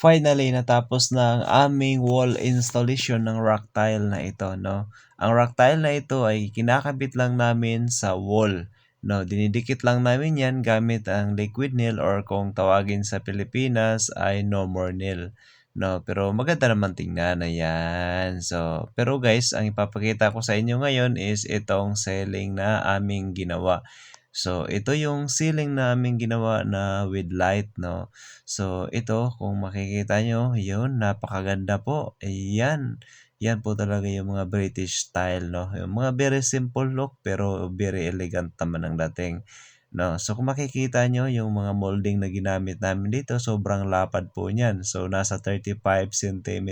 finally natapos na ang aming wall installation ng rock tile na ito, no. Ang rock tile na ito ay kinakabit lang namin sa wall, no. Dinidikit lang namin yan gamit ang liquid nail or kung tawagin sa Pilipinas ay no more nail, no. Pero maganda naman tingnan, ayan. So, pero guys, ang ipapakita ko sa inyo ngayon is itong ceiling na aming ginawa. So, ito yung ceiling na aming ginawa na with light, no. So, ito kung makikita nyo, yun, napakaganda po. Ayan. Yan po talaga yung mga British style, no. Yung mga very simple look pero very elegant naman ang dating. No, so kung makikita nyo yung mga molding na ginamit namin dito, sobrang lapad po niyan. So, nasa 35 cm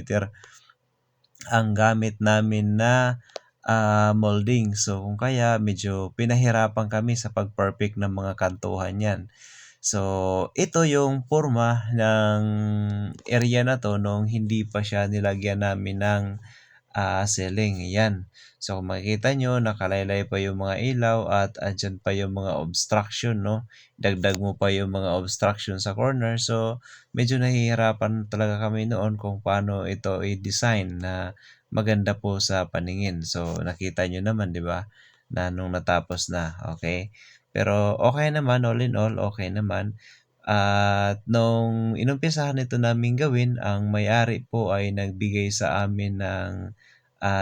ang gamit namin na molding. So, kung kaya medyo pinahirapan kami sa pag-perfect ng mga kantuhan yan. So, ito yung forma ng area na to nung hindi pa siya nilagyan namin ng ceiling. Yan. So, kung makikita nyo, nakalaylay pa yung mga ilaw at andyan pa yung mga obstruction, no? Dagdag mo pa yung mga obstruction sa corner. So, medyo nahihirapan talaga kami noon kung paano ito i-design na maganda po sa paningin. So, nakita nyo naman, di ba? Na nung natapos na, okay? Pero okay naman, all in all, okay naman. At nung inumpisahan ito namin gawin, ang may-ari po ay nagbigay sa amin ng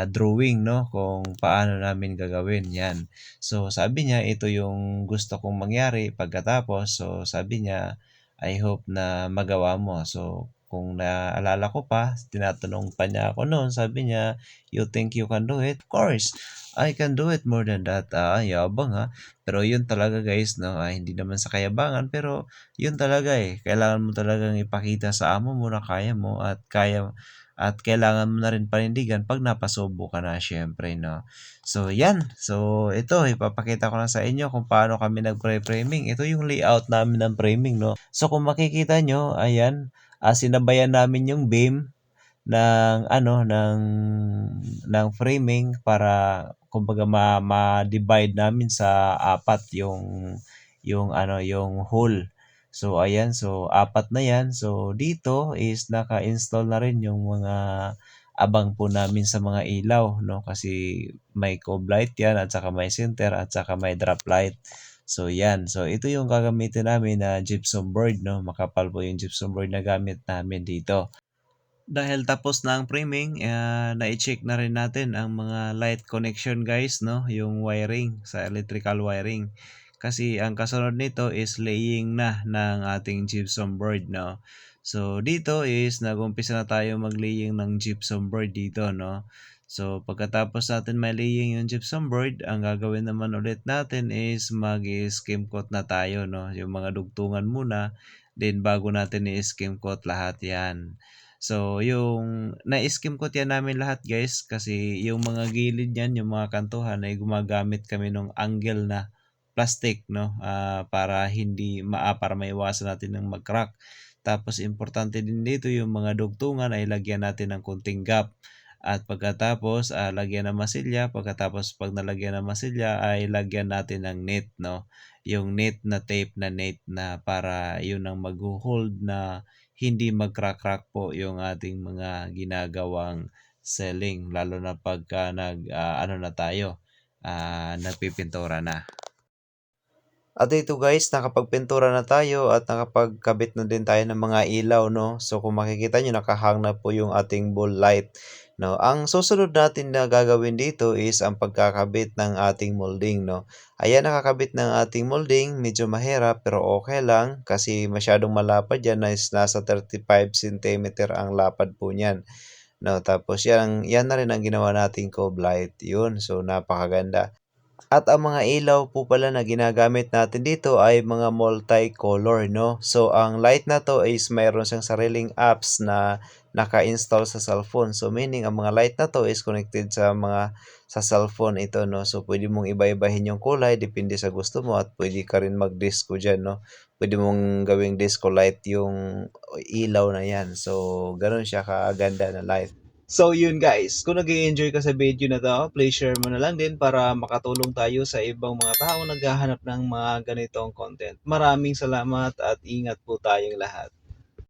drawing, no, kung paano namin gagawin yan. So, sabi niya, ito yung gusto kong mangyari pagkatapos. So, sabi niya, I hope na magawa mo. So, kung naalala ko pa, tinatanong pa niya ako noon, sabi niya, you think you can do it? Of course, I can do it more than that. Yabang ha. Pero yun talaga guys, no, hindi naman sa kayabangan, pero yun talaga eh. Kailangan mo talagang ipakita sa amo mo na kaya mo at kailangan mo na rin panindigan pag napasubo ka na syempre, no. So, yan. So, ito, ipapakita ko na sa inyo kung paano kami nag-framing. Ito yung layout namin ng framing, no. So, kung makikita nyo, ayan, sinabayan namin yung beam ng ng framing para kumbaga ma-divide namin sa apat yung hole. So ayan, so apat na yan. So dito is naka-install na rin yung mga abang po namin sa mga ilaw, no, kasi may cob light yan at saka may center at saka may drop light. So yan, so ito yung gagamitin namin na gypsum board, no, makapal po yung gypsum board na gamit namin dito. Dahil tapos na ang framing, na-check na rin natin ang mga light connection guys, no, yung wiring sa electrical wiring. Kasi ang kasunod nito is laying na ng ating gypsum board, no. So dito is nag-umpisa na tayo mag-laying ng gypsum board dito, no. So pagkatapos natin may-laying yung gypsum board, ang gagawin naman ulit natin is mag-skim coat na tayo, no. Yung mga dugtungan muna, then bago natin i-skim coat lahat yan. So, yung na-skim coat yan namin lahat guys kasi yung mga gilid niyan, yung mga kantuhan ay gumagamit kami ng angle na plastic, no, para maiwasan natin ng mag-crack. Tapos importante din dito yung mga dugtungan ay lagyan natin ng kunting gap. At pagkatapos lagyan ng masilya, pagkatapos pag nalagyan ng masilya ay lagyan natin ng net, no. Yung net na tape na net na para yun ang mag-hold na hindi mag-crack-crack po yung ating mga ginagawang selling, lalo na pagka na tayo, nagpipintura na. At ito guys, nakapagpintura na tayo at nakapagkabit na din tayo ng mga ilaw, no. So kung makikita nyo, nakahang na po yung ating ball light, no. Ang susunod natin na gagawin dito is ang pagkakabit ng ating molding, no. Ayan, nakakabit ng ating molding, medyo mahirap pero okay lang kasi masyadong malapad yan, nasa 35 cm ang lapad po niyan, no. Tapos yan na rin ang ginawa nating cob light, yun. So napakaganda. At ang mga ilaw po pala na ginagamit natin dito ay mga multi-color, no? So, ang light na to is mayroon siyang sariling apps na naka-install sa cellphone. So, meaning ang mga light na to is connected sa cellphone ito, no? So, pwede mong iba-ibahin yung kulay depende sa gusto mo at pwede ka rin mag-disco dyan, no? Pwede mong gawing disco light yung ilaw na yan. So, ganun siya kaganda na light. So yun guys, kung nag-enjoy ka sa video na to, please share mo na lang din para makatulong tayo sa ibang mga tao naghahanap ng mga ganitong content. Maraming salamat at ingat po tayong lahat.